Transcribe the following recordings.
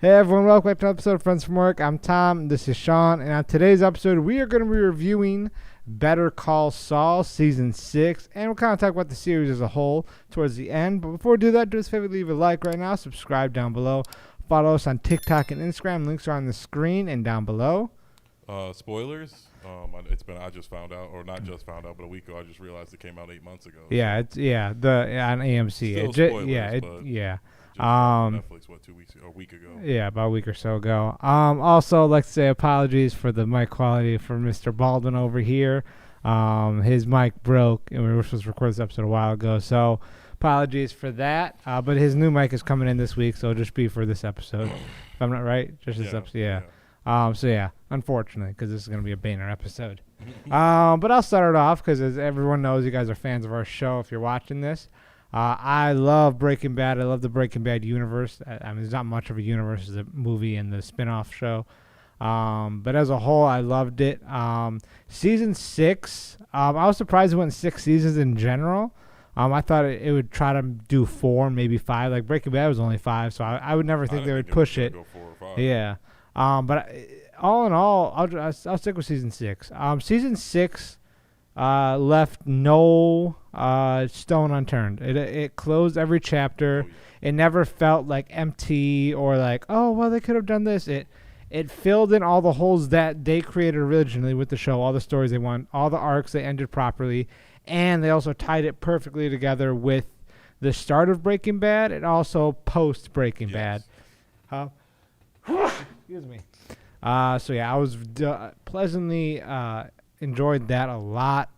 Hey everyone, welcome back to another episode of Friends from Work. I'm Tom, this is Sean, and on today's episode, we are going to be reviewing Better Call Saul Season 6, and we'll kind of talk about the series as a whole towards the end. But before we do that, do us a favor, leave a like right now, subscribe down below, follow us on TikTok and Instagram. Links are on the screen and down below. Spoilers. I just found out, or not just found out, but a week ago. I just realized it came out 8 months ago. Yeah, so. it's on AMC. Still spoilers, Netflix, 2 weeks ago, or a week ago? Yeah, about a week or so ago. Also, I'd like to say apologies for the mic quality for Mr. Baldwin over here. His mic broke, and we were supposed to record this episode a while ago, so apologies for that. But his new mic is coming in this week, so it'll just be for this episode. If I'm not right, just this episode. Yeah. Unfortunately, because this is going to be a banner episode. But I'll start it off because, as everyone knows, you guys are fans of our show if you're watching this. I love Breaking Bad. I love the Breaking Bad universe. I mean, there's not much of a universe as a movie and the spin-off show. But as a whole, I loved it. Season 6, I was surprised it went 6 seasons in general. I thought it would try to do 4, maybe 5. Like Breaking Bad was only 5, so I would never think they would push it. Go 4 or 5. Yeah. But all in all, I'll stick with Season 6. Season 6 left no stone unturned. It closed every chapter. Oh, yeah. It never felt like empty or like, oh, well, they could have done this. It filled in all the holes that they created originally with the show, all the stories they want, all the arcs they ended properly, and they also tied it perfectly together with the start of Breaking Bad and also post Breaking Bad. Excuse me. So yeah, I was pleasantly enjoyed that a lot.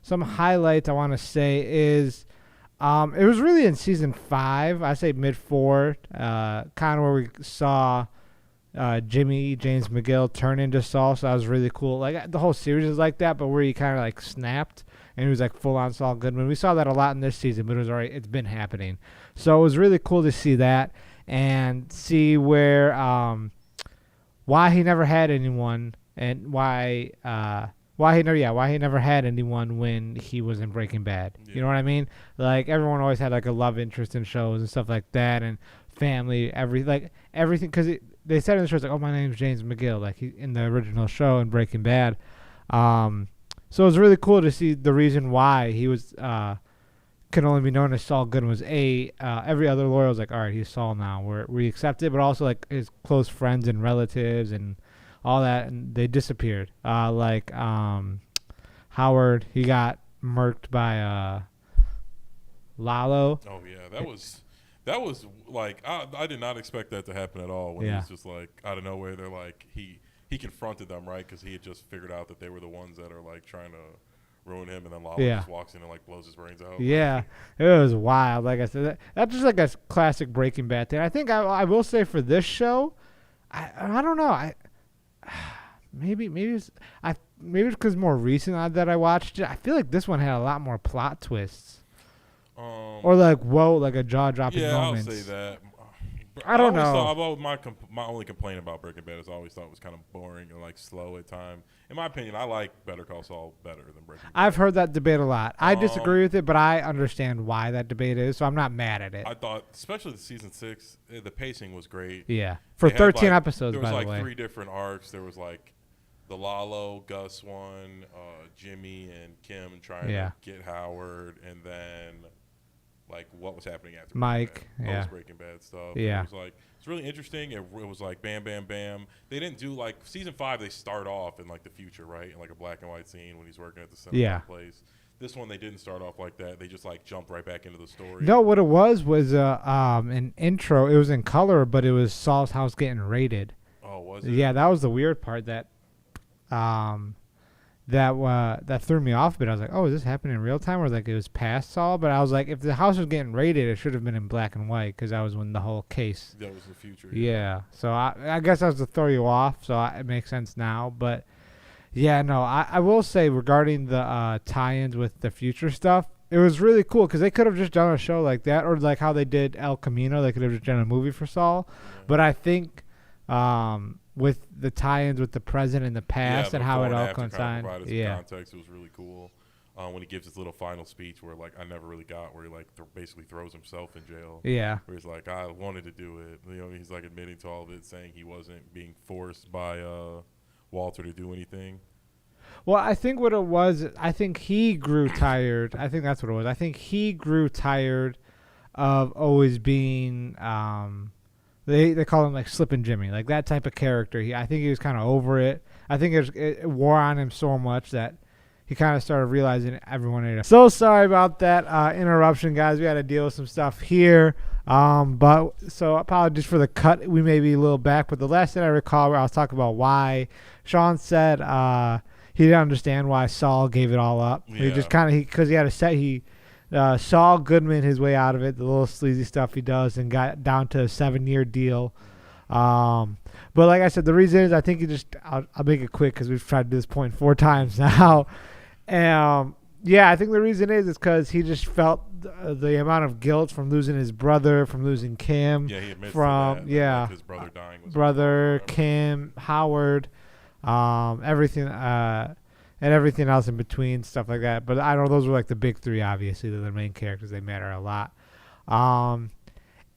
Some highlights I want to say is it was really in season 5, I say mid 4, kind of where we saw James McGill turn into Saul. So that was really cool. Like the whole series is like that, but where he kind of like snapped and he was like full on Saul Goodman. We saw that a lot in this season, but it's been happening. So it was really cool to see that and see where why he never had anyone and why he never had anyone when he was in Breaking Bad. Yeah. You know what I mean? Like everyone always had like a love interest in shows and stuff like that, and family, everything. Because they said in the show, like, "Oh, my name's James McGill," like he in the original show in Breaking Bad. So it was really cool to see the reason why he was can only be known as Saul Goodman was every other lawyer was like, all right, he's Saul now. We accept it, but also like his close friends and relatives and all that, and they disappeared. Like Howard, he got murked by Lalo. Oh yeah, that was like I did not expect that to happen at all. When it was just like out of nowhere, they're like he confronted them, right? Because he had just figured out that they were the ones that are like trying to ruin him, and then Lalo just walks in and like blows his brains out. Yeah, it was wild. Like I said, that's just like a classic Breaking Bad thing. I think I will say for this show, I don't know. Maybe it's because more recent that I watched it. I feel like this one had a lot more plot twists, or like a jaw dropping moments. I'll say that. I don't know. My only complaint about Breaking Bad is I always thought it was kind of boring and like slow at times. In my opinion, I like Better Call Saul better than Breaking Bad. I've heard that debate a lot. I disagree with it, but I understand why that debate is, so I'm not mad at it. I thought, especially the season 6, the pacing was great. Yeah, for 13 episodes, by the way. There was like 3 different arcs. There was like the Lalo, Gus one, Jimmy and Kim trying to get Howard, and then like what was happening after Mike, Breaking Bad stuff. Yeah, it was like it's really interesting. It was like bam, bam, bam. They didn't do like season 5. They start off in like the future, right, in like a black and white scene when he's working at the cinema place. This one they didn't start off like that. They just like jumped right back into the story. No, what it was an intro. It was in color, but it was Saul's house getting raided. Oh, was it? Yeah, that was the weird part that that threw me off a bit. I was like, oh, is this happening in real time? Or like it was past Saul? But I was like, if the house was getting raided, it should have been in black and white because that was when the whole case. That was the future. Yeah. So I guess that was to throw you off. So it makes sense now. But yeah, no, I will say regarding the tie-ins with the future stuff, it was really cool because they could have just done a show like that, or like how they did El Camino. They could have just done a movie for Saul. Yeah. But I think with the tie-ins with the present and the past and how it all coincides. Context, it was really cool. when he gives his little final speech where like I never really got where he like basically throws himself in jail. Yeah. Where he's like, I wanted to do it. You know, he's like admitting to all of it, saying he wasn't being forced by Walter to do anything. Well, I think what it was, I think he grew tired. I think that's what it was. I think he grew tired of always being they call him like Slippin' Jimmy, like that type of character. I think he was kind of over it. I think it wore on him so much that he kind of started realizing everyone ate it. So sorry about that interruption, guys. We had to deal with some stuff here. But so apologies for the cut. We may be a little back, but the last thing I recall, I was talking about why Sean said he didn't understand why Saul gave it all up. Yeah. He just kind of because he had a set. Saul Goodman his way out of it, the little sleazy stuff he does, and got down to a 7-year deal. But like I said, the reason is I think I'll make it quick because we've tried to do this point 4 times now. Yeah, I think the reason is because he just felt the amount of guilt from losing his brother, from losing Kim. Yeah, he admits from to that, yeah, like his brother dying. Was Kim, Howard, everything, and everything else in between, stuff like that. But I don't know, those were like the big 3. Obviously, they're the main characters. They matter a lot. And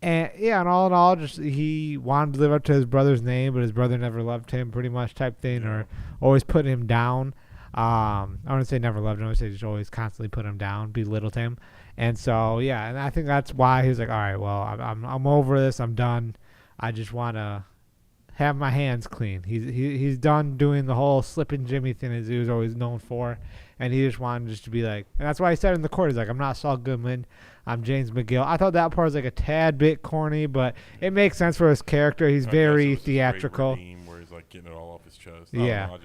yeah, and all in all, just he wanted to live up to his brother's name, but his brother never loved him, pretty much type thing, or always put him down. I wouldn't say never loved him. I would say just always constantly put him down, belittled him. And so, yeah, and I think that's why he was like, all right, well, I'm over this. I'm done. I just want to have my hands clean. He's done doing the whole Slippin' Jimmy thing as he was always known for. And he just wanted just to be like, and that's why he said in the court, he's like, I'm not Saul Goodman. I'm James McGill. I thought that part was like a tad bit corny, but it makes sense for his character. He's very theatrical. Where he's like getting it all off his chest. Yeah.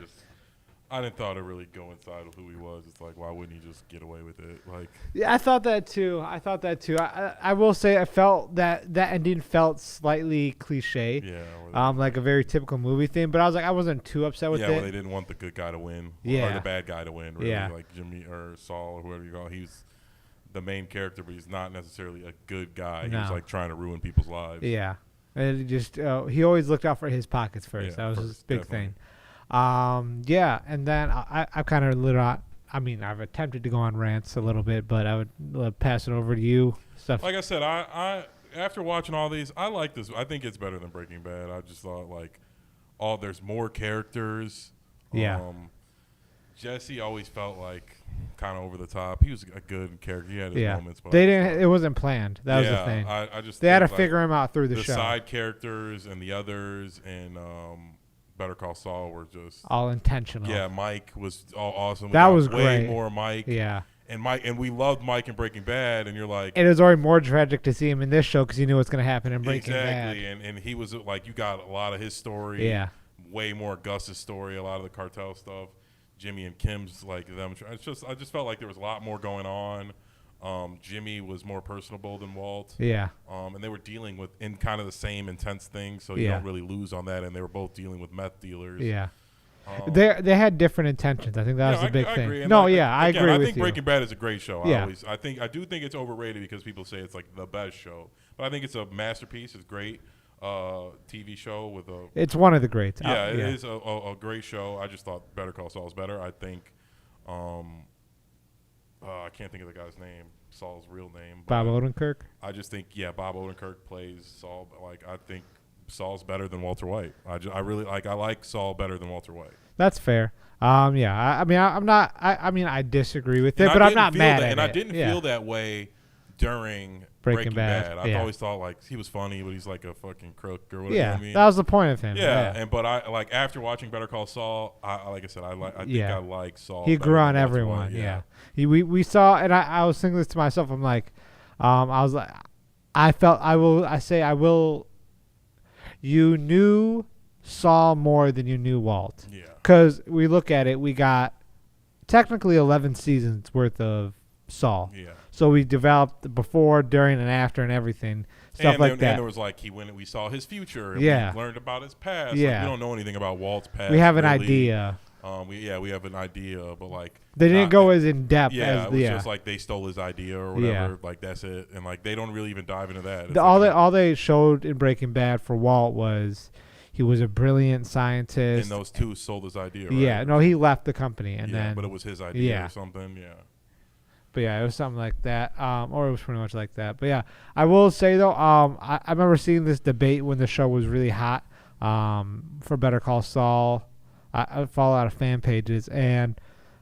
I didn't thought it really go inside of who he was. It's like, why wouldn't he just get away with it? Like, yeah, I thought that too. I will say I felt that ending felt slightly cliche. Yeah. Like a very typical movie thing. But I was like, I wasn't too upset with it. Yeah, well, they didn't want the good guy to win. Yeah. Or the bad guy to win. Really. Yeah. Like Jimmy or Saul or whoever you call. He's the main character, but he's not necessarily a good guy. No. He's like trying to ruin people's lives. Yeah. And it just he always looked out for his pockets first. Yeah, that was his big definitely. thing. Yeah, and then I kind of I've attempted to go on rants a little bit, but I would pass it over to you. Stuff. Like I said, I after watching all these, I like this. I think it's better than Breaking Bad. I just thought like, there's more characters. Yeah. Jesse always felt like kind of over the top. He was a good character. He had his moments. But they didn't. It wasn't planned. That was the thing. I just they had to like figure him out through the show. The side characters and the others and Better Call Saul were just all intentional. Yeah, Mike was awesome. That was way great. More Mike. Yeah. And we loved Mike in Breaking Bad, and you're like, it was already more tragic to see him in this show because you knew what's going to happen in Breaking Bad. Exactly, and he was like, you got a lot of his story. Yeah. Way more Gus's story, a lot of the cartel stuff. Jimmy and Kim's like them. I just felt like there was a lot more going on. Jimmy was more personable than Walt. Yeah. And they were dealing with in kind of the same intense things, so you don't really lose on that. And they were both dealing with meth dealers. Yeah. They had different intentions. I think that was the big thing. I agree with you. I think Breaking Bad is a great show. Yeah. I do think it's overrated because people say it's like the best show, but I think it's a masterpiece. It's great. TV show with a. It's one of the greats. Yeah, it is a great show. I just thought Better Call Saul is better. I think. I can't think of the guy's name. Saul's real name. Bob Odenkirk. I just think Bob Odenkirk plays Saul. Like I think Saul's better than Walter White. I really like. I like Saul better than Walter White. That's fair. Yeah. I disagree with it, but I'm not mad at it. And I didn't feel that way during Breaking Bad. I've always thought like he was funny, but he's like a fucking crook or whatever. Yeah, I mean. that was the point of him. Yeah, but I like after watching Better Call Saul, I like Saul. He grew on everyone. Yeah. We saw, and I was thinking this to myself. I'm like, you knew Saul more than you knew Walt. Yeah. Because we look at it, we got technically 11 seasons worth of Saul. Yeah. So we developed before, during, and after, and everything stuff like that. And there was like we saw his future. And we learned about his past. Yeah. Like, we don't know anything about Walt's past. We have an idea. We have an idea, but like they didn't go as in depth. Yeah, it was just like they stole his idea or whatever. Yeah. Like that's it, and like they don't really even dive into that. All they showed in Breaking Bad for Walt was he was a brilliant scientist. And those two sold his idea. Right? Yeah, no, he left the company, and then but it was his idea or something. Yeah. But yeah, it was something like that. Or it was pretty much like that. But yeah, I will say though, I remember seeing this debate when the show was really hot. For Better Call Saul, I follow a lot of fan pages, and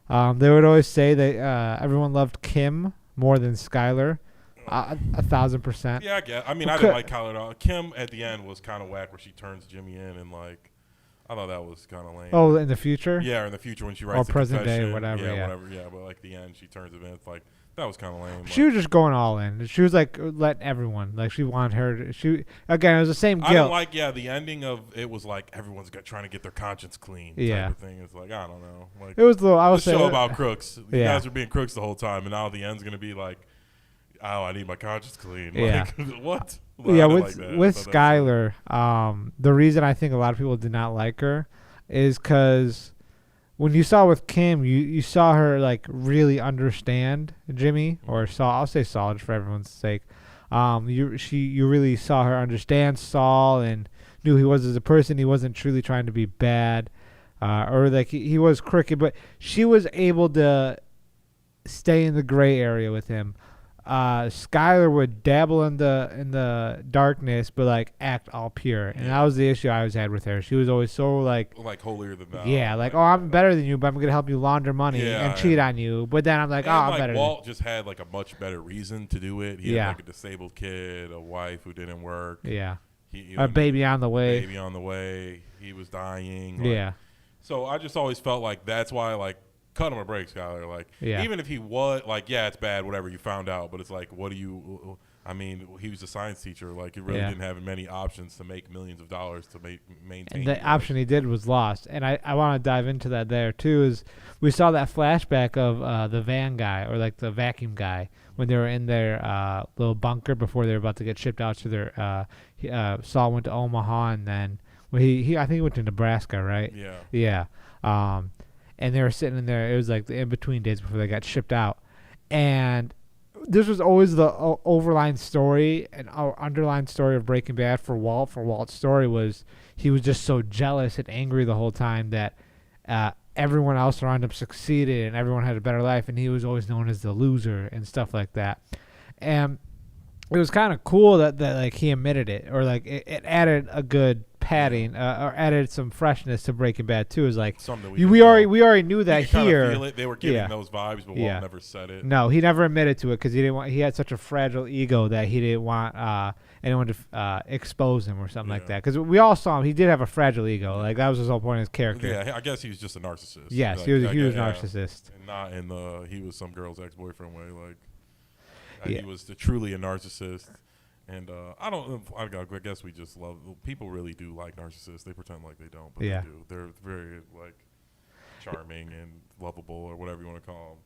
they would always say that everyone loved Kim more than Skyler. 1,000%. Yeah, I get. I mean, I didn't like Kyler at all. Kim at the end was kind of whack, where she turns Jimmy in, and like, I thought that was kind of lame. Oh, in the future? Yeah, or in the future when she writes the present day, confession. whatever. Yeah, whatever. Yeah, but like the end, she turns him in. It's like that was kind of lame. She was just going all in. She was like letting everyone. Like she wanted her. It was the same guilt. I didn't like. Yeah, the ending of it was like everyone's trying to get their conscience clean. Yeah. Type of thing. It's like I don't know. Like it was a little. I was saying show about crooks. You yeah. guys are being crooks the whole time, and now the end's gonna be like, oh, I need my conscience clean. Yeah. Like, what? Well, yeah, with Skyler, the reason I think a lot of people did not like her is because when you saw with Kim, you saw her like really understand Jimmy or Saul. I'll say Saul just for everyone's sake. You really saw her understand Saul and knew he was as a person. He wasn't truly trying to be bad, or like he was crooked, but she was able to stay in the gray area with him. Skyler would dabble in the darkness, but like act all pure, and that was the issue I always had with her. She was always so like holier than thou. Yeah, like, oh, I'm better than you, but I'm gonna help you launder money and cheat on you. But then I'm like, I'm better. Walt just had like a much better reason to do it. He had like a disabled kid, a wife who didn't work. Yeah, a baby on the way. Baby on the way. He was dying. Like, so I just always felt like that's why like. Cut him a break, Skyler. Like, even if he was, like, it's bad, whatever, you found out. But it's like, what do you, I mean, he was a science teacher. Like, he really didn't have many options to make millions of dollars to maintain. And the option he did was lost. And I want to dive into that there, too, is we saw that flashback of the van guy, or like the vacuum guy, when they were in their little bunker before they were about to get shipped out to their, Saul went to Omaha, and then, I think he went to Nebraska, right? Yeah. Yeah. And they were sitting in there. It was like the in-between days before they got shipped out. And this was always the overline story and underlying story of Breaking Bad for Walt. For Walt's story was he was just so jealous and angry the whole time that everyone else around him succeeded and everyone had a better life, and he was always known as the loser and stuff like that. And it was kind of cool that like he admitted it, or like it added a good padding or added some freshness to Breaking Bad too. Is like we already knew that here. Feel it. They were giving those vibes, but Walt never said it. No, he never admitted to it because he had such a fragile ego that he didn't want anyone to expose him or something like that. Because we all saw him; he did have a fragile ego. Like that was his whole point of his character. Yeah, I guess he was just a narcissist. Yes, like, he was a narcissist, and not in the he was some girl's ex-boyfriend way. Like he was truly a narcissist. And I guess we just love people. Really do like narcissists. They pretend like they don't, but they do. They're very like charming and lovable, or whatever you want to call them.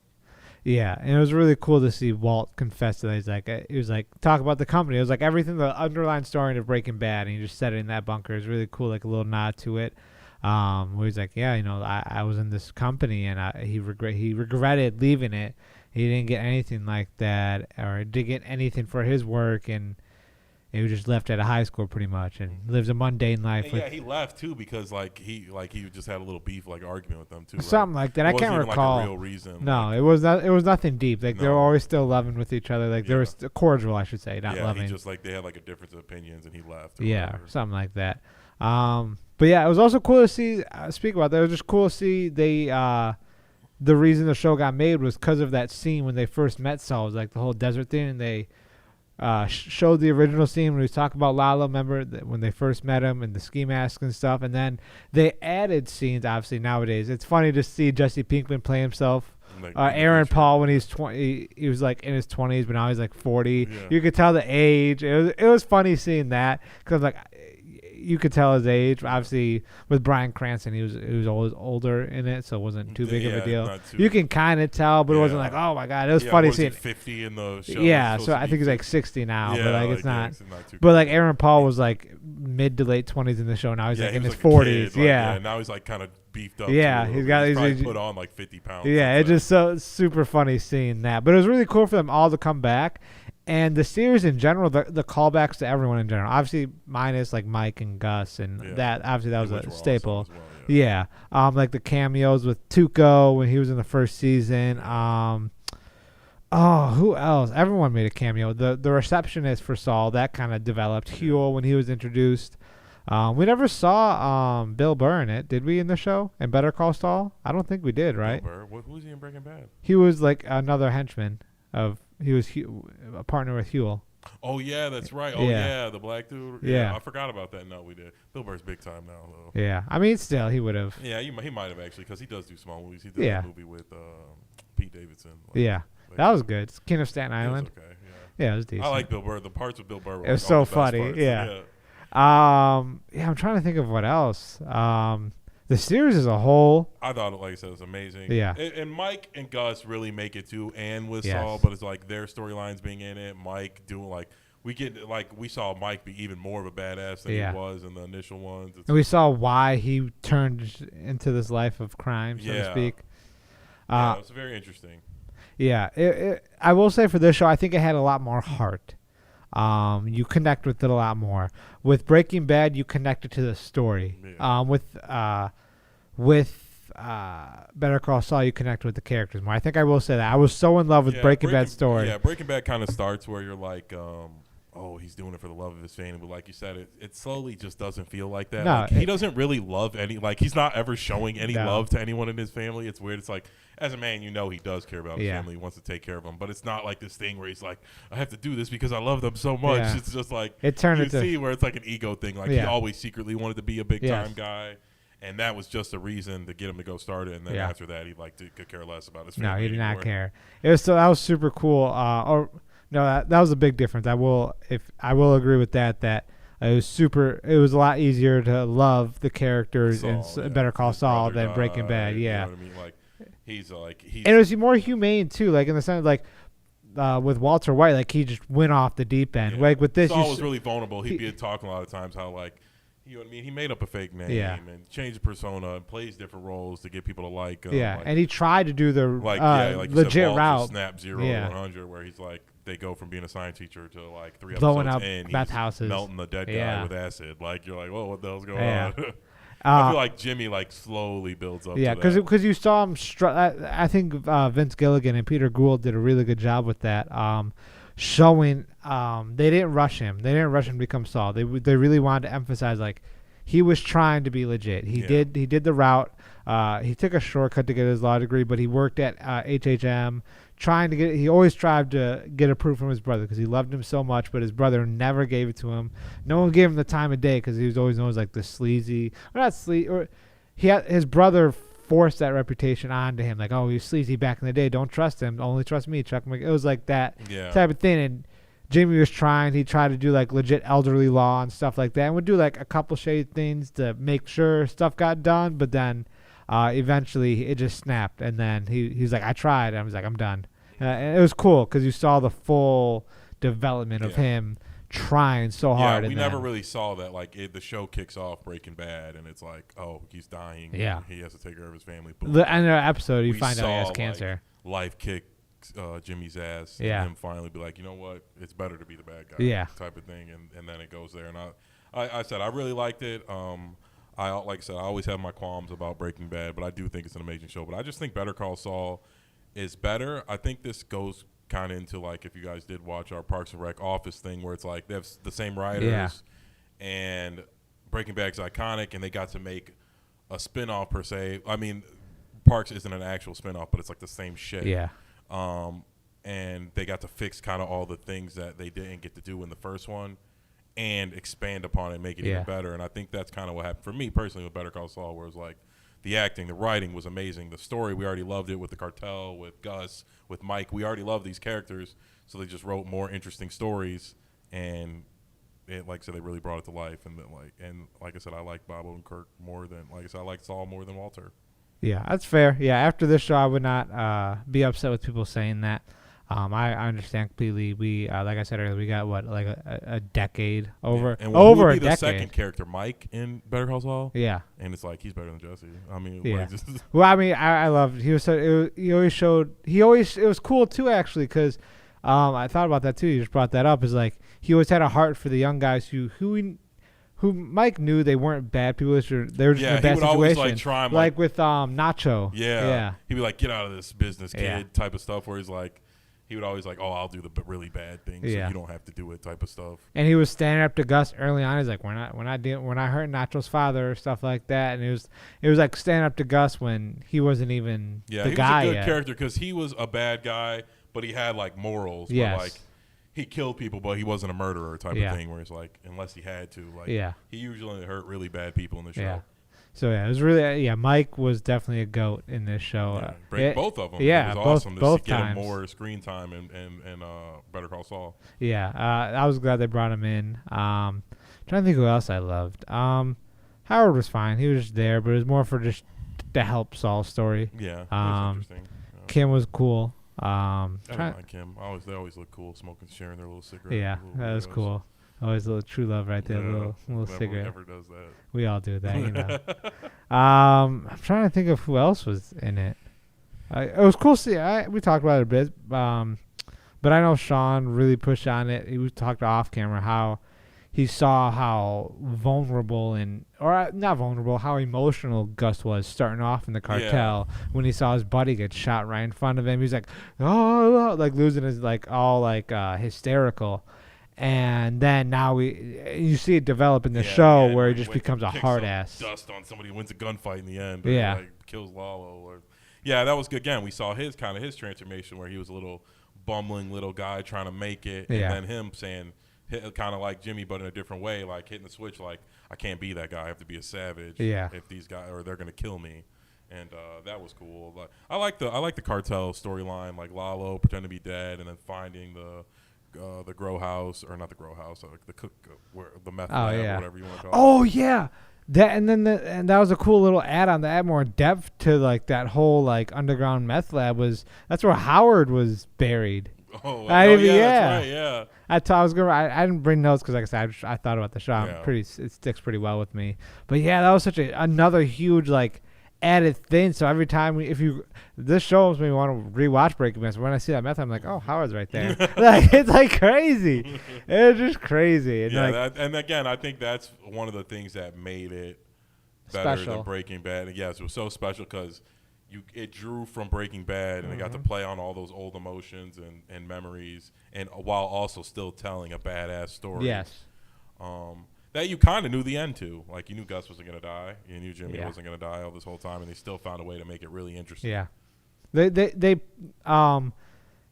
Yeah, and it was really cool to see Walt confess to that. He was like talk about the company. It was like everything, the underlying story of Breaking Bad, and he just said it in that bunker. It was really cool, like a little nod to it. Where he's like, I was in this company, and he regretted leaving it. He didn't get anything like that, or didn't get anything for his work, and he was just left at a high school pretty much, and lives a mundane life. And he left too because he just had a little beef, like argument with them too. Something like that. I can't recall. Like a real reason. No, it was not. It was nothing deep. Like they were always still loving with each other. Like there was cordial, I should say, not loving. He just like they had like a difference of opinions, and he left. Something like that. But yeah, it was also cool to see. Speak about that. It was just cool to see the reason the show got made was because of that scene when they first met Saul. It was like the whole desert thing, and they showed the original scene when we was talking about Lalo. Remember when they first met him and the ski mask and stuff, and then they added scenes. Obviously nowadays, it's funny to see Jesse Pinkman play himself. Aaron Paul when he's 20, he was like in his 20s, but now he's like 40. Yeah. You could tell the age. It was funny seeing that because like you could tell his age. Obviously, with Bryan Cranston, he was always older in it, so it wasn't too big of a deal. You can kind of tell, but it wasn't like, oh my god, it was funny seeing 50 in the show. Yeah, so I think he's like 60 now, but like it's not. But like Aaron Paul was like mid to late 20s in the show. Now he's like in his 40s. Yeah, now he's like kind of beefed up. Yeah, he's put on like 50 pounds. Yeah, it's just so super funny seeing that. But it was really cool for them all to come back. And the series in general, the callbacks to everyone in general, obviously minus like Mike and Gus, and that obviously that was a staple. Awesome as well, like the cameos with Tuco when he was in the first season. Oh, who else? Everyone made a cameo. The receptionist for Saul, that kind of developed. Huel when he was introduced. We never saw Bill Burr in it, did we? In the show and Better Call Saul, I don't think we did, right? Bill Burr. Who was he in Breaking Bad? He was like another henchman of. He was a partner with Huel. Oh yeah, that's right. Oh Yeah. yeah, the black dude. Yeah. I forgot about that. No, we did. Bill Burr's big time now, though. Yeah, I mean, still he would have. Yeah, he might have actually, because he does do small movies. He did Yeah. a movie with Pete Davidson. Yeah, that was good. It's King of Staten It was Island. okay. Yeah, it was decent. I like Bill Burr. The parts with Bill Burr were It was like, so all the best funny, parts. yeah. Yeah, I'm trying to think of what else. The series as a whole. I thought, like I said, it was amazing. Yeah. And Mike and Gus really make it too, and with Yes. Saul, but it's like their storylines being in it. Mike doing like we saw Mike be even more of a badass than Yeah. he was in the initial ones. And we saw why he turned into this life of crime, so to Yeah. speak. Yeah, it was very interesting. Yeah, I will say for this show, I think it had a lot more heart. You connect with it a lot more. With Breaking Bad, you connected to the story. Yeah. With Better Call Saul, you connect with the characters more. I think I will say that I was so in love with Breaking Bad's story. Yeah, Breaking Bad kind of starts where you're like, oh, he's doing it for the love of his family, but like you said, it slowly just doesn't feel like that. No, Like, he doesn't really love he's not ever showing any No. love to anyone in his family. It's weird. It's like, as a man, he does care about his Yeah. family. He wants to take care of them, but it's not like this thing where he's like, I have to do this because I love them so much. Yeah. It's just like, It turned you into see where it's like an ego thing. Like, he Yeah. always secretly wanted to be a big time Yes. guy. And that was just a reason to get him to go start it. And then Yeah. after that, he could care less about his family. No, he did not anymore. care. It was that was super cool. That was a big difference. I will agree with that. That it was a lot easier to love the characters in Better Call His Saul brother than Breaking died, Bad. Yeah, you know what I mean? Like he's and it was more humane too. Like in the sense, like with Walter White, like he just went off the deep end. yeah. Like with this, Saul was really vulnerable. He'd be talking a lot of times how like. You know what I mean? He made up a fake name and changed persona and plays different roles to get people to like him. Yeah, like, and he tried to do the like you legit said, Walter route. Snap 0 Yeah. to 100, where he's like they go from being a science teacher to like 3 Blowing episodes up in, bath he's houses. melting the dead guy Yeah. with acid. Like you're like, whoa, what the hell's going Yeah. on? I feel like Jimmy like slowly builds up. Yeah, to that. because you saw him. I think Vince Gilligan and Peter Gould did a really good job with that. Showing they didn't rush him. They didn't rush him to become Saul. They really wanted to emphasize like he was trying to be legit. He did the route. He took a shortcut to get his law degree, but he worked at HHM trying to get. He always tried to get approved from his brother because he loved him so much, but his brother never gave it to him. No one gave him the time of day because he was always known as like the sleazy, or not sleazy, or his brother forced that reputation onto him. Like, oh, he was sleazy back in the day. Don't trust him. Only trust me, Chuck. It was like that type of thing. And Jamie was trying. He tried to do like legit elderly law and stuff like that, and would do like a couple shady things to make sure stuff got done. But then eventually it just snapped, and then he's like, I tried. And I was like, I'm done. And it was cool because you saw the full development of him trying so hard. Yeah, we and never then, really saw that. Like the show kicks off Breaking Bad, and it's like, oh, he's dying. Yeah, he has to take care of his family. Boom. The end of the episode, you We find out he has saw, cancer. Like, life kick Jimmy's ass. Yeah. And him finally be like, you know what? It's better to be the bad guy. Yeah. Type of thing, and then it goes there. And I said I really liked it. Like I said, I always have my qualms about Breaking Bad, but I do think it's an amazing show. But I just think Better Call Saul is better. I think this goes kind of into like if you guys did watch our Parks and Rec Office thing, where it's like they have the same writers, and Breaking Bad's iconic, and they got to make a spin-off per se. I mean, Parks isn't an actual spin-off, but it's like the same shit. Yeah. And they got to fix kind of all the things that they didn't get to do in the first one and expand upon it and make it even better. And I think that's kind of what happened for me personally with Better Call Saul, where it was like the acting, the writing was amazing. The story, we already loved it with the cartel, with Gus, with Mike. We already loved these characters, so they just wrote more interesting stories, and it, like I said, they really brought it to life. And like I said, I like Bob Odenkirk more than, like I said, I like Saul more than Walter. Yeah, that's fair. Yeah, after this show, I would not be upset with people saying that. I understand completely. We, like I said earlier, we got like a decade over, and over a decade. The second character, Mike, in Better Call Saul. Yeah, and it's like he's better than Jesse. I mean, yeah. Like, Well, I mean, I loved. He was so. He always showed. It was cool too, actually, because I thought about that too. You just brought that up. Is like he always had a heart for the young guys who Mike knew they weren't bad people. They were just in a bad he would situation. always like try him, like with Nacho. Yeah, he'd be like, "Get out of this business, kid," type of stuff. Where he's like, he would always like, oh, I'll do the really bad thing, so you don't have to do it type of stuff. And he was standing up to Gus early on. He's like, when I hurt Nacho's father or stuff like that, and it was like standing up to Gus when he wasn't even the guy. He was a good yet. character because he was a bad guy, but he had like morals. Yes. Where, like he killed people, but he wasn't a murderer type of thing. Where it's like, unless he had to, like he usually hurt really bad people in the show. Yeah. So it was really Mike was definitely a goat in this show. Both of them. Yeah, it was awesome both to get times. him more screen time and Better Call Saul. Yeah, I was glad they brought him in. Trying to think who else I loved. Howard was fine. He was just there, but it was more for just to help Saul's story. Yeah, that's interesting. Kim was cool. I don't like Kim. They always look cool, smoking, sharing their little cigarette. Yeah, that was cool. Always a little true love right there, little cigarette. Never does that. We all do that, you know. I'm trying to think of who else was in it. It was cool to see. We talked about it a bit, but I know Sean really pushed on it. He talked off camera how he saw how vulnerable how emotional Gus was starting off in the cartel when he saw his buddy get shot right in front of him. He's like, oh, like losing his hysterical. And then now you see it develop in the show where he just becomes a hard ass. Dust on somebody who wins a gunfight in the end. Kills Lalo. That was good. Again, we saw his transformation where he was a little bumbling little guy trying to make it, and then him saying, kind of like Jimmy, but in a different way, like hitting the switch, like I can't be that guy. I have to be a savage. If these guys or they're gonna kill me. And that was cool. But I like the cartel storyline, like Lalo pretending to be dead and then finding the grow house, or not the grow house, like the cook, where the meth lab, whatever you want to call it. Oh yeah, that and that was a cool little add-on to add more depth to like that whole like underground meth lab. That's where Howard was buried. That's right, yeah. I didn't bring notes because, like I said, I thought about the show. It sticks pretty well with me. But yeah, that was such another huge like added thing. So every time this shows me want to rewatch Breaking Bad. So when I see that method, I'm like, oh, Howard's right there. Like it's like crazy. It's just crazy. And and again, I think that's one of the things that made it better than Breaking Bad. And yes, it was so special because it drew from Breaking Bad, and it got to play on all those old emotions and memories, and while also still telling a badass story. Yes. That you kind of knew the end to. Like, you knew Gus wasn't going to die. You knew Jimmy wasn't going to die all this whole time, and they still found a way to make it really interesting. Yeah.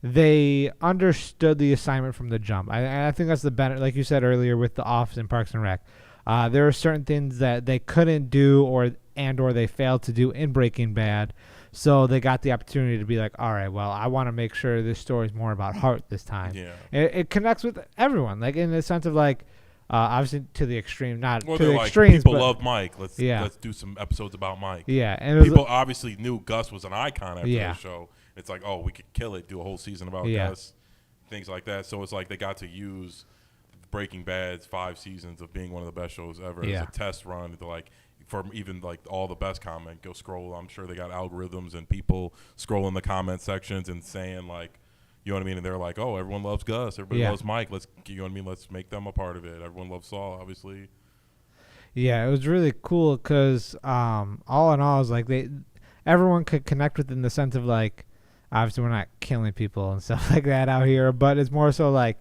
They understood the assignment from the jump. I think that's the benefit, like you said earlier with The Office and Parks and Rec. There are certain things that they couldn't do or they failed to do in Breaking Bad, so they got the opportunity to be like, all right, well, I want to make sure this story is more about heart this time. Yeah. It connects with everyone, like in the sense of like, obviously to the extreme, not to the like, extremes. People love Mike. Let's do some episodes about Mike. Yeah, and people obviously knew Gus was an icon after the show. It's like, oh, we could kill it, do a whole season about Gus, things like that. So it's like they got to use Breaking Bad's 5 seasons of being one of the best shows ever as a test run to like, for even like all the best comment. Go scroll. I'm sure they got algorithms and people scrolling the comment sections and saying like, you know what I mean? And they're like, oh, everyone loves Gus. Everybody loves Mike. You know what I mean? Let's make them a part of it. Everyone loves Saul, obviously. Yeah, it was really cool because all in all, it was like everyone could connect with it in the sense of like, obviously we're not killing people and stuff like that out here, but it's more so like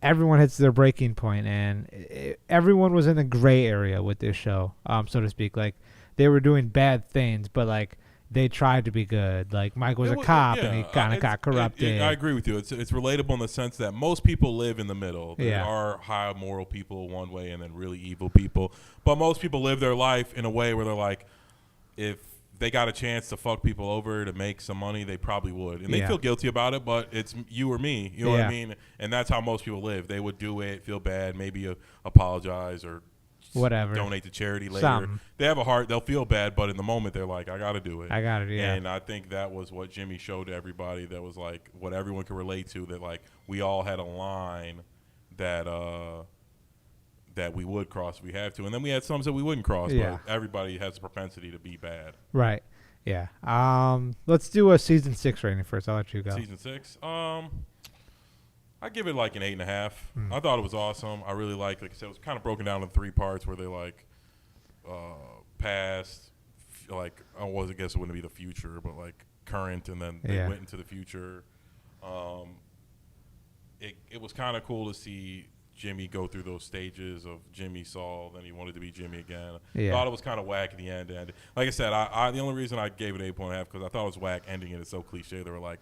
everyone hits their breaking point, and everyone was in the gray area with this show, so to speak. Like they were doing bad things, but like they tried to be good. Like Mike was a cop, and he kind of got corrupted. I agree with you. It's relatable in the sense that most people live in the middle. There are high moral people one way, and then really evil people. But most people live their life in a way where they're like, if they got a chance to fuck people over to make some money, they probably would. And they feel guilty about it, but it's you or me. You know what I mean? And that's how most people live. They would do it, feel bad, maybe apologize or whatever, donate to charity later. Something. They have a heart. They'll feel bad, but in the moment, they're like, I got to do it. I got it, yeah. And I think that was what Jimmy showed to everybody. That was like what everyone could relate to, that like we all had a line that that we would cross if we have to. And then we had some that we wouldn't cross, but everybody has a propensity to be bad. Right. Yeah. Let's do a season 6 rating first. I'll let you go. Season 6? I give it like an 8.5. I thought it was awesome. I really liked, like I said, it was kind of broken down into 3 parts where they like past, like I guess it wouldn't be the future, but like current, and then they went into the future. It was kind of cool to see Jimmy go through those stages of Jimmy, Saul, then he wanted to be Jimmy again. Yeah. Thought it was kind of whack at the end. And like I said, I the only reason I gave it 8.5 because I thought it was whack ending it. It's so cliche. They were like,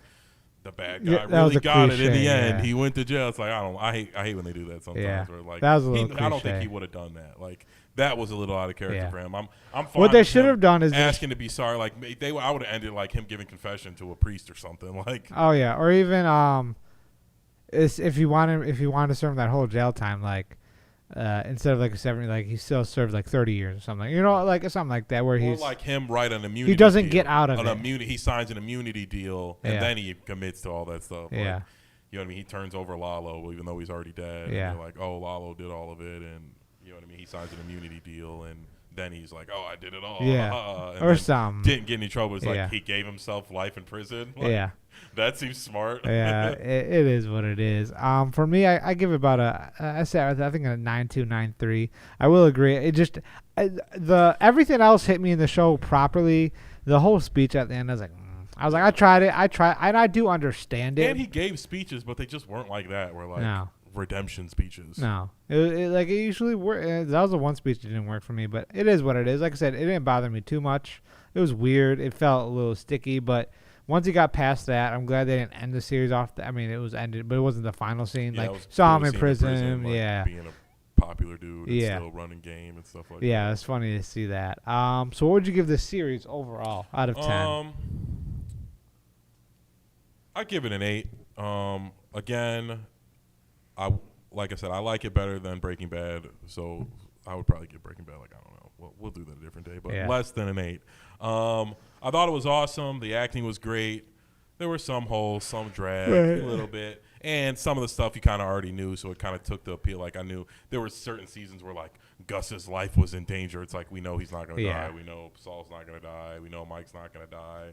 the bad guy really got it in the end. He went to jail. It's like I hate when they do that sometimes. Yeah. Where like that was a little cliche. I don't think he would have done that. Like that was a little out of character for him. I'm fine. What they should have done is asking to be sorry. Like I would have ended like him giving confession to a priest or something. Like or even if you want to serve him that whole jail time, like instead of like a 70, like he still served like 30 years or something. You know, like something like that where he's like him write an immunity. He doesn't deal, get out of it. He signs an immunity deal and then he commits to all that stuff. Yeah. Like, you know what I mean? He turns over Lalo even though he's already dead. Yeah. And you're like, oh, Lalo did all of it, and you know what I mean? He signs an immunity deal and then he's like, oh, I did it all. Yeah. And or something. Didn't get in any trouble. It's like he gave himself life in prison. Like, yeah. That seems smart. Yeah, it is what it is. For me, I give it about I think a 9.2, 9.3. I will agree. It just everything else hit me in the show properly. The whole speech at the end, I was like, I tried it. And I do understand it. And he gave speeches, but they just weren't like that. Were like redemption speeches. No, it usually worked. That was the one speech that didn't work for me, but it is what it is. Like I said, it didn't bother me too much. It was weird. It felt a little sticky, but once he got past that, I'm glad they didn't end the series off. I mean, it was ended, but it wasn't the final scene. Yeah, like saw him in prison. Like being a popular dude and still running game and stuff like that. Yeah, it's funny to see that. So what would you give this series overall out of 10? I'd give it an 8. Again, like I said, I like it better than Breaking Bad, so I would probably give Breaking Bad I don't know. We'll do that a different day, but less than an 8. I thought it was awesome. The acting was great. There were some holes, some drag, a little bit. And some of the stuff you kind of already knew, so it kind of took the appeal. Like I knew there were certain seasons where like Gus's life was in danger. It's like we know he's not going to die. We know Saul's not going to die. We know Mike's not going to die.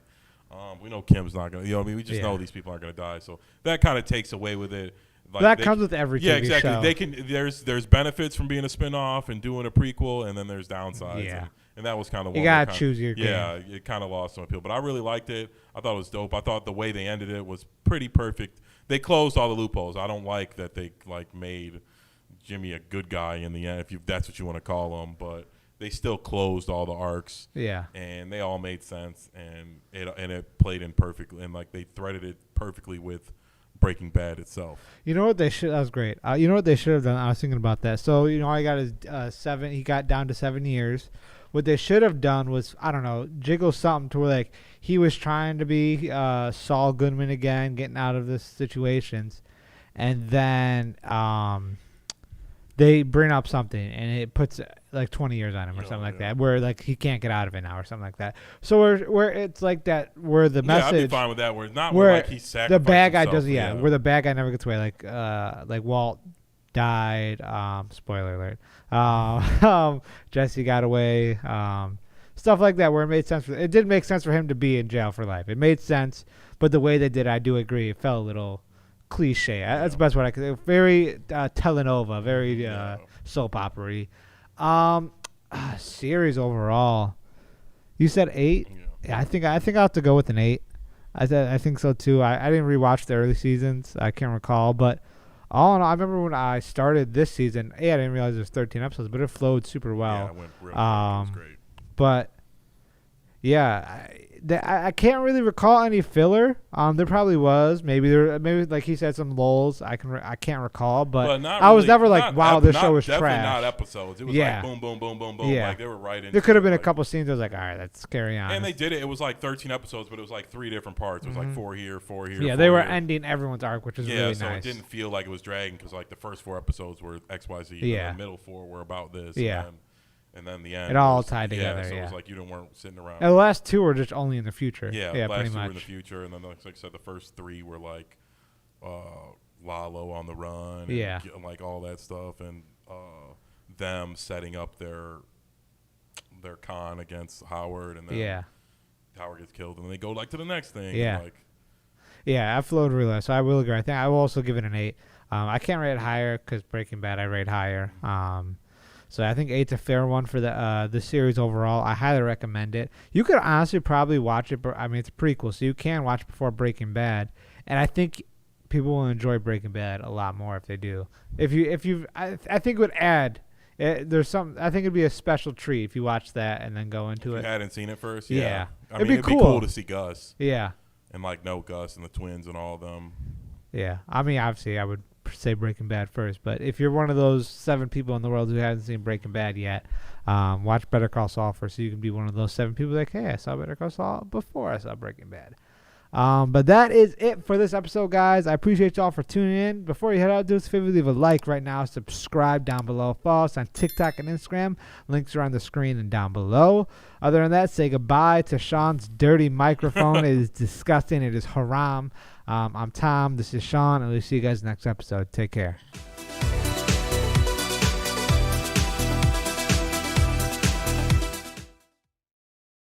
We know Kim's not going to. You know what I mean? We just know these people aren't going to die. So that kind of takes away with it. Like that comes with every TV exactly. show. They can. There's benefits from being a spinoff and doing a prequel, and then there's downsides. Yeah. And that was kind of you gotta choose your game. Yeah, it kind of lost some appeal, but I really liked it. I thought it was dope. I thought the way they ended it was pretty perfect. They closed all the loopholes. I don't like that they like made Jimmy a good guy in the end, if that's what you want to call him, but they still closed all the arcs. Yeah. And they all made sense, and it played in perfectly, and like they threaded it perfectly with Breaking Bad itself. You know what they should? That was great. You know what they should have done? I was thinking about that. So I got his 7. He got down to 7 years. What they should have done was, I don't know, jiggle something to where like he was trying to be Saul Goodman again, getting out of the situations, and then they bring up something and it puts like 20 years on him or something like that, where like he can't get out of it now or something like that. So where it's like that, where the message. I'd be fine with that. Where it's not where like he sacrificed the bad guy himself, does, where the bad guy never gets away. Like Walt died. Spoiler alert. Jesse got away. Stuff like that, where it made sense. It did make sense for him to be in jail for life. It made sense, but the way they did, I do agree, it felt a little cliche. That's the best word I could. Very telenova, very soap opera-y. Series overall, you said 8. Yeah, I think I'll have to go with an 8. I think so too. I didn't rewatch the early seasons. I can't recall, but all in all, I remember when I started this season. I didn't realize there was 13 episodes, but it flowed super well. Yeah, it went real quick. It was great. But yeah, I can't really recall any filler. There probably was. Maybe like he said, some lulls. I can't recall, but I was never like, wow, this show was definitely trash. Not episodes. It was like boom, boom, boom, boom, boom. Yeah. Like they were right into. There could have been like, a couple scenes. I was like, all right, let's carry on. And they did it. It was like 13 episodes, but it was like 3 different parts. It was like 4 here, 4 here. Yeah, 4 they were here. ending everyone's arc, which is really nice. So it didn't feel like it was dragging because like the first 4 episodes were XYZ. Yeah. The middle 4 were about this. Yeah. And then the end. It all tied together. So yeah. it was like you weren't sitting around. And the last 2 were just only in the future. Yeah, yeah, last pretty 2 much. were in the future, and then like I said, the first 3 were like Lalo on the run. Yeah. And like all that stuff, and them setting up their con against Howard, and then Howard gets killed, and then they go like to the next thing. Yeah. And, like, yeah, I flowed really well, so I will agree. I think I will also give it an 8. I can't rate it higher because Breaking Bad I rate higher. So I think 8's a fair one for the series overall. I highly recommend it. You could honestly probably watch it. I mean, it's a prequel, so you can watch it before Breaking Bad. And I think people will enjoy Breaking Bad a lot more if they do. I think it would add. I think it'd be a special treat if you watch that and then go into if it. You hadn't seen it first. Yeah. It'd be cool to see Gus. Yeah. And know Gus and the twins and all of them. Yeah. I mean, obviously, I would say Breaking Bad first, but if you're one of those 7 people in the world who hasn't seen Breaking Bad yet, watch Better Call Saul first, so you can be one of those 7 people like, hey, I saw Better Call Saul before I saw Breaking Bad. But that is it for this episode, guys. I appreciate y'all for tuning in. Before you head out, do us a favor, leave a like right now. Subscribe down below. Follow us on TikTok and Instagram. Links are on the screen and down below. Other than that, say goodbye to Sean's dirty microphone. It is disgusting. It is haram. I'm Tom. This is Sean, and we'll see you guys next episode. Take care.